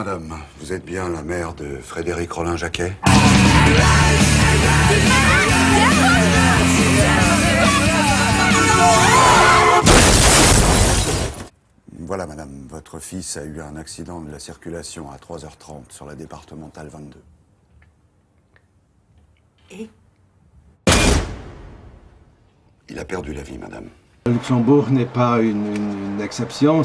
madame. Vous êtes bien la mère de Frédéric Rollin-Jacquet? Voilà, madame. Votre fils a eu un accident de la circulation à 3h30 sur la départementale 22. Et? Il a perdu la vie, madame. Le Luxembourg n'est pas une exception.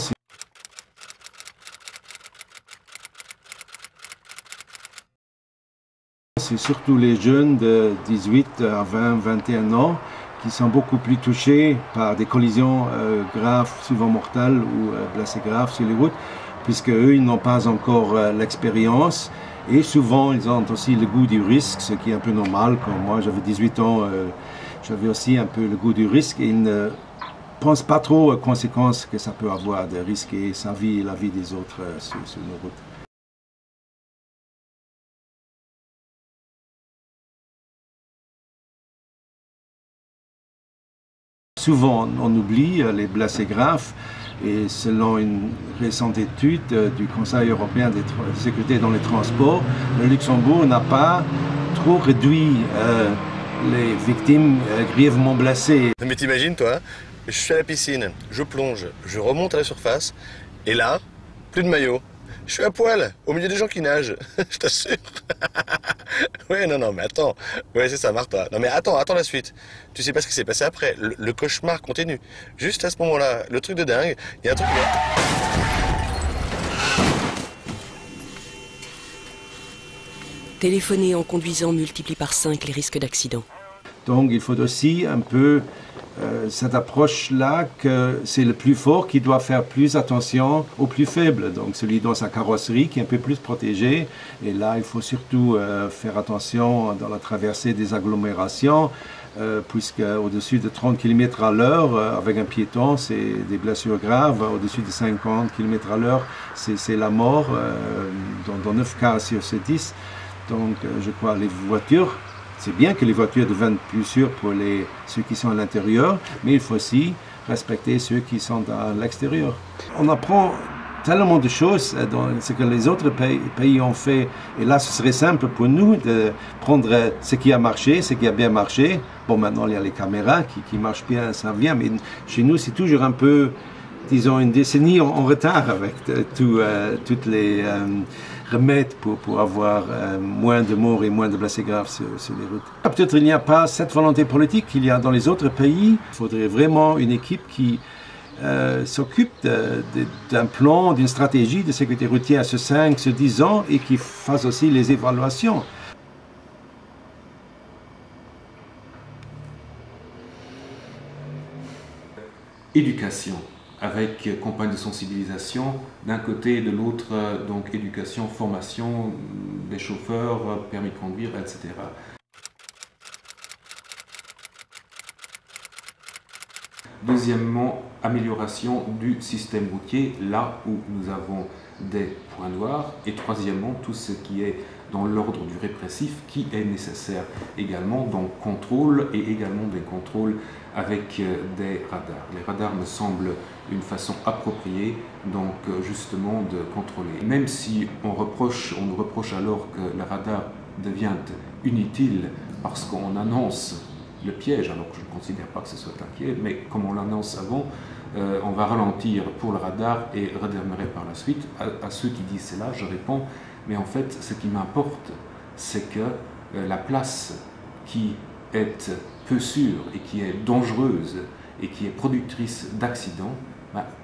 C'est surtout les jeunes de 18 à 20, 21 ans qui sont beaucoup plus touchés par des collisions graves, souvent mortales ou blessés graves sur les routes, puisque eux, ils n'ont pas encore l'expérience et souvent ils ont aussi le goût du risque, ce qui est un peu normal. Quand moi j'avais 18 ans, j'avais aussi un peu le goût du risque et ils ne pensent pas trop aux conséquences que ça peut avoir de risquer sa vie et la vie des autres sur nos routes. Souvent, on oublie les blessés graves et selon une récente étude du Conseil européen de sécurité dans les transports, le Luxembourg n'a pas trop réduit les victimes grièvement blessées. Mais t'imagines, toi, je suis à la piscine, je plonge, je remonte à la surface et là, plus de maillot. Je suis à poil, au milieu des gens qui nagent, je t'assure. Ouais, non, mais attends. Ouais, c'est ça, marre-toi. Non, mais attends la suite. Tu sais pas ce qui s'est passé après. Le cauchemar continue. Juste à ce moment-là, le truc de dingue, il y a un truc... Téléphoner en conduisant multiplie par 5 les risques d'accident. Donc il faut aussi un peu cette approche-là que c'est le plus fort qui doit faire plus attention au plus faible, donc celui dans sa carrosserie qui est un peu plus protégé. Et là, il faut surtout faire attention dans la traversée des agglomérations, puisque au-dessus de 30 km à l'heure, avec un piéton, c'est des blessures graves. Au-dessus de 50 km à l'heure, c'est la mort, dans 9 cas sur ces 10. Donc je crois les voitures, c'est bien que les voitures deviennent plus sûres pour ceux qui sont à l'intérieur, mais il faut aussi respecter ceux qui sont à l'extérieur. On apprend tellement de choses dans ce que les autres pays ont fait. Et là, ce serait simple pour nous de prendre ce qui a marché, ce qui a bien marché. Bon, maintenant, il y a les caméras qui marchent bien, ça vient, mais chez nous, c'est toujours un peu, disons, une décennie en retard avec toutes les remèdes pour avoir moins de morts et moins de blessés graves sur les routes. Peut-être il n'y a pas cette volonté politique qu'il y a dans les autres pays. Il faudrait vraiment une équipe qui s'occupe d'un plan, d'une stratégie de sécurité routière sur 5, sur 10 ans et qui fasse aussi les évaluations. Éducation, avec campagne de sensibilisation d'un côté et de l'autre, donc éducation, formation des chauffeurs, permis de conduire, etc. Deuxièmement, amélioration du système routier, là où nous avons des points noirs. Et troisièmement, tout ce qui est dans l'ordre du répressif qui est nécessaire également, donc contrôle et également des contrôles avec des radars. Les radars me semblent une façon appropriée donc justement de contrôler. Même si on nous reproche alors que le radar devient inutile parce qu'on annonce le piège, alors que je ne considère pas que ce soit un piège, mais comme on l'annonce avant, on va ralentir pour le radar et redémarrer par la suite. À ceux qui disent cela, je réponds, mais en fait, ce qui m'importe, c'est que la place qui est peu sûre et qui est dangereuse et qui est productrice d'accidents,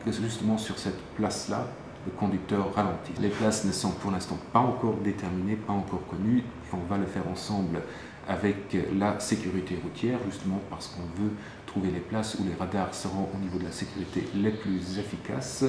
que justement sur cette place-là, le conducteur ralentit. Les places ne sont pour l'instant pas encore déterminées, pas encore connues, et on va le faire ensemble avec la sécurité routière, justement parce qu'on veut trouver les places où les radars seront au niveau de la sécurité les plus efficaces.